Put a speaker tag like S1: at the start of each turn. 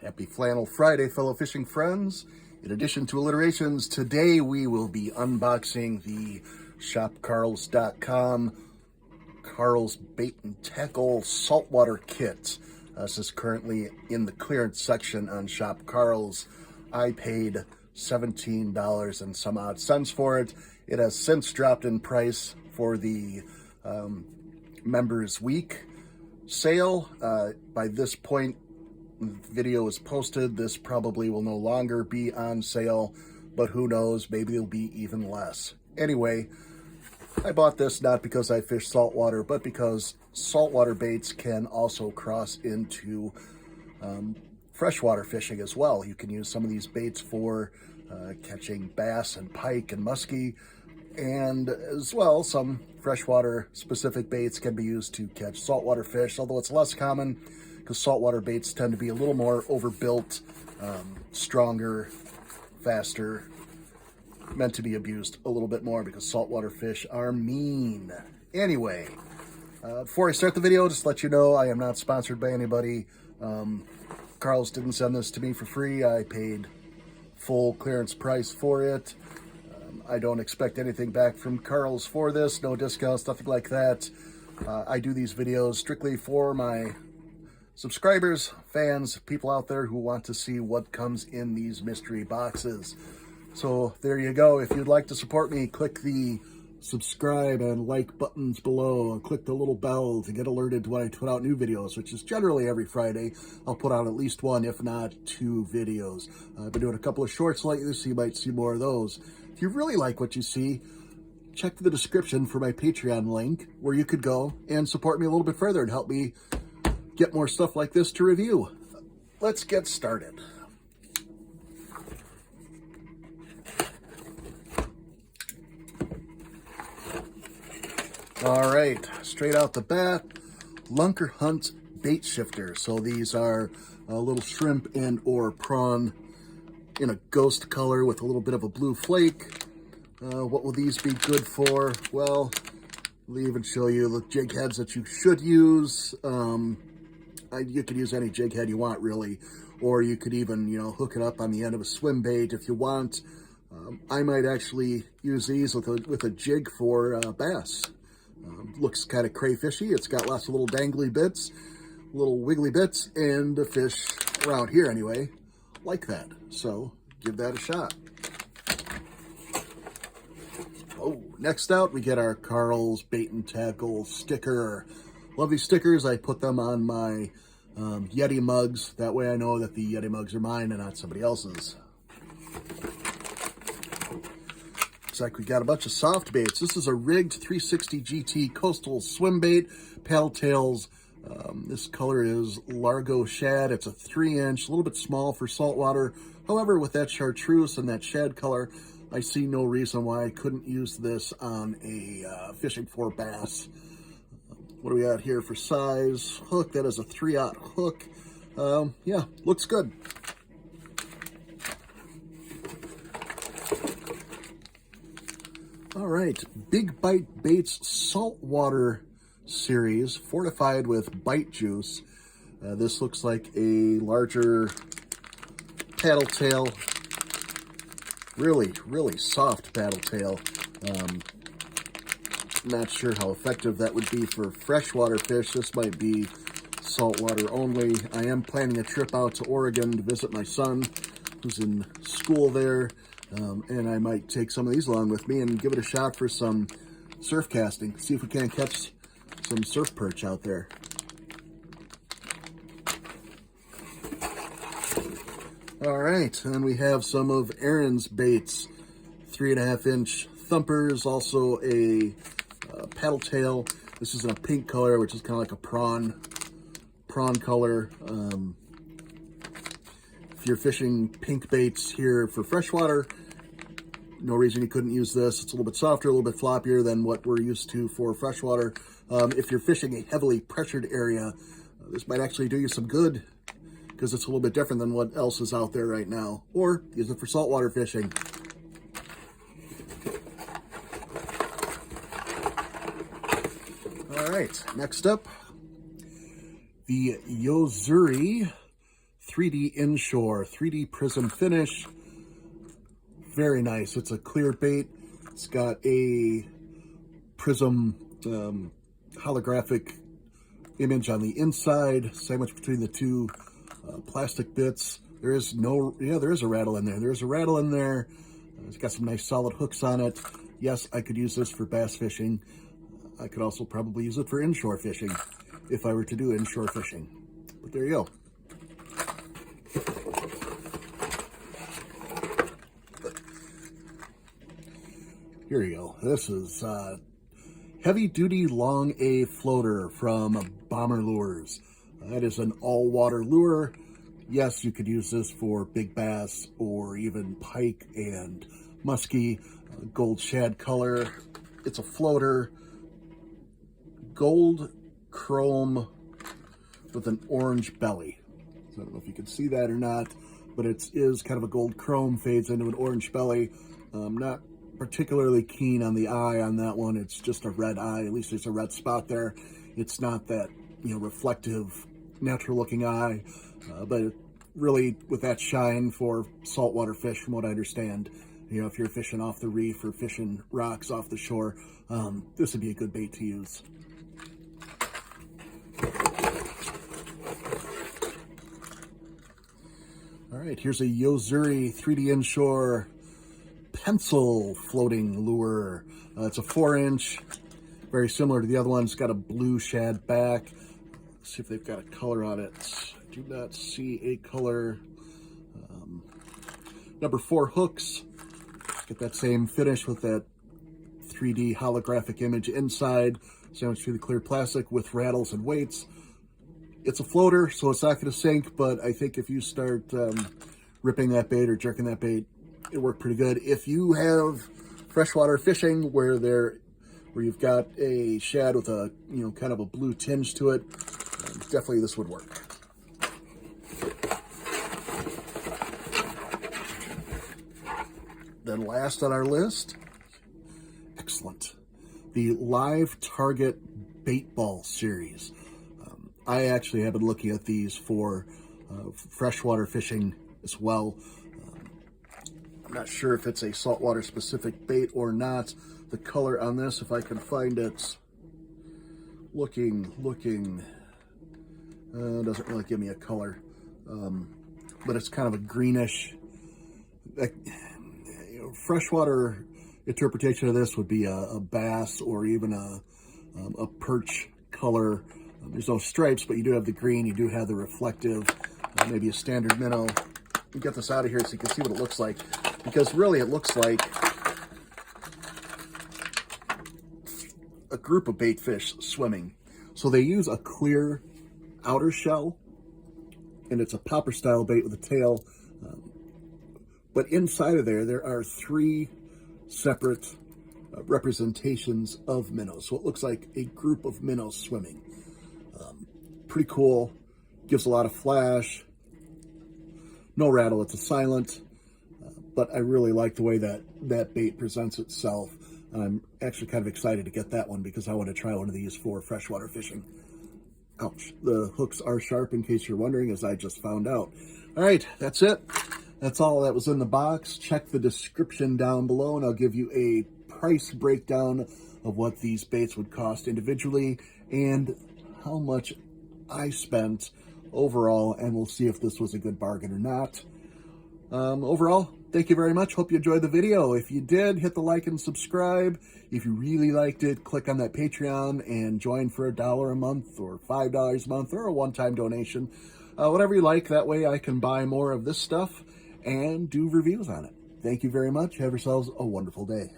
S1: Happy Flannel Friday, fellow fishing friends. In addition to alliterations, today we will be unboxing the ShopKarls.com Karls Bait and Tackle Saltwater Kit. This is currently in the clearance section on ShopKarls. I paid $17 and some odd cents for it. It has since dropped in price for the Members Week sale. By this point, the video is posted. This probably will no longer be on sale, but who knows, maybe it'll be even less. Anyway, I bought this not because I fish saltwater, but because saltwater baits can also cross into freshwater fishing as well. You can use some of these baits for catching bass and pike and muskie, and as well, some freshwater specific baits can be used to catch saltwater fish, although it's less common because saltwater baits tend to be a little more overbuilt, stronger, faster, meant to be abused a little bit more because saltwater fish are mean. Anyway, before I start the video, just to let you know, I am not sponsored by anybody. Karls didn't send this to me for free. I paid full clearance price for it. I don't expect anything back from Karls for this, no discounts, nothing like that. I do these videos strictly for my subscribers, fans, people out there who want to see what comes in these mystery boxes. So there you go. If you'd like to support me, click the subscribe and like buttons below, and click the little bell to get alerted when I put out new videos, which is generally every Friday. I'll put out at least one, if not two videos. I've been doing a couple of shorts lately, so you might see more of those. If you really like what you see, check the description for my Patreon link, where you could go and support me a little bit further and help me get more stuff like this to review. Let's get started. All right, straight out the bat, Lunkerhunt bait shifter. So these are a little shrimp and or prawn in a ghost color with a little bit of a blue flake. What will these be good for? Well, I'll even show you the jig heads that you should use. You could use any jig head you want, really, or you could even, hook it up on the end of a swim bait if you want. I might actually use these with a jig for bass. Looks kind of crayfishy. It's got lots of little dangly bits, little wiggly bits, and the fish around here anyway like that. So give that a shot. Oh, next out we get our Karls Bait and Tackle sticker. Love these stickers. I put them on my Yeti mugs. That way I know that the Yeti mugs are mine and not somebody else's. Looks like we got a bunch of soft baits. This is a rigged 360 GT coastal swim bait, paddle tails. This color is Largo Shad. It's a 3-inch, a little bit small for saltwater. However, with that Chartreuse and that Shad color, I see no reason why I couldn't use this on a fishing for bass. What do we got here for size? Hook, that is a 3/0 hook. Yeah, looks good. All right, Big Bite Baits Saltwater Series, fortified with bite juice. This looks like a larger paddle tail. Really, really soft paddle tail. Not sure how effective that would be for freshwater fish. This might be saltwater only. I am planning a trip out to Oregon to visit my son, who's in school there. And I might take some of these along with me and give it a shot for some surf casting. See if we can't catch some surf perch out there. All right, and we have some of Aaron's baits. 3.5-inch Thumpers, also a paddle tail. This is in a pink color, which is kind of like a prawn color. If you're fishing pink baits here for freshwater, no reason you couldn't use this. It's a little bit softer, a little bit floppier than what we're used to for freshwater. If you're fishing a heavily pressured area, this might actually do you some good because it's a little bit different than what else is out there right now. Or use it for saltwater fishing. All right, next up, the Yo-Zuri 3D Inshore, 3D prism finish. Very nice. It's a clear bait. It's got a prism holographic image on the inside, sandwiched between the two plastic bits. There is a rattle in there. There's a rattle in there. It's got some nice solid hooks on it. Yes, I could use this for bass fishing. I could also probably use it for inshore fishing if I were to do inshore fishing. But there you go. Here you go. This is heavy duty long A floater from Bomber Lures. That is an all water lure. Yes, you could use this for big bass or even pike and muskie, gold shad color. It's a floater, gold chrome with an orange belly. So I don't know if you can see that or not, but it is kind of a gold chrome, fades into an orange belly. Not particularly keen on the eye on that one. It's just a red eye. At least there's a red spot there. It's not that, reflective, natural looking eye, but really with that shine for saltwater fish, from what I understand, if you're fishing off the reef or fishing rocks off the shore, this would be a good bait to use. All right, here's a Yo-Zuri 3D Inshore pencil floating lure. It's a 4-inch, very similar to the other one. It's got a blue shad back. Let's see if they've got a color on it. I do not see a color. Number 4 hooks. Get that same finish with that 3D holographic image inside, sandwiched through the clear plastic with rattles and weights. It's a floater, so it's not going to sink, but I think if you start ripping that bait or jerking that bait, it'll work pretty good. If you have freshwater fishing where you've got a shad with a kind of a blue tinge to it, definitely this would work. Then last on our list, excellent, the Live Target Bait Ball series. I actually have been looking at these for freshwater fishing as well. I'm not sure if it's a saltwater specific bait or not. The color on this, if I can find it, looking, doesn't really give me a color, but it's kind of a greenish. Freshwater interpretation of this would be a bass or even a perch color. There's no stripes, but you do have the green, you do have the reflective, maybe a standard minnow. We'll get this out of here so you can see what it looks like, because really it looks like a group of bait fish swimming. So they use a clear outer shell, and it's a popper style bait with a tail. But inside of there are 3 separate representations of minnows. So it looks like a group of minnows swimming. Pretty cool. Gives a lot of flash. No rattle, it's a silent. But I really like the way that bait presents itself. I'm actually kind of excited to get that one because I want to try one of these for freshwater fishing. Ouch. The hooks are sharp, in case you're wondering, as I just found out. All right, that's it. That's all that was in the box. Check the description down below, and I'll give you a price breakdown of what these baits would cost individually and how much I spent overall, and we'll see if this was a good bargain or not. Overall, thank you very much. Hope you enjoyed the video. If you did, hit the like and subscribe. If you really liked it, click on that Patreon and join for $1 a month or $5 a month or a one-time donation. Whatever you like, that way I can buy more of this stuff and do reviews on it. Thank you very much. Have yourselves a wonderful day.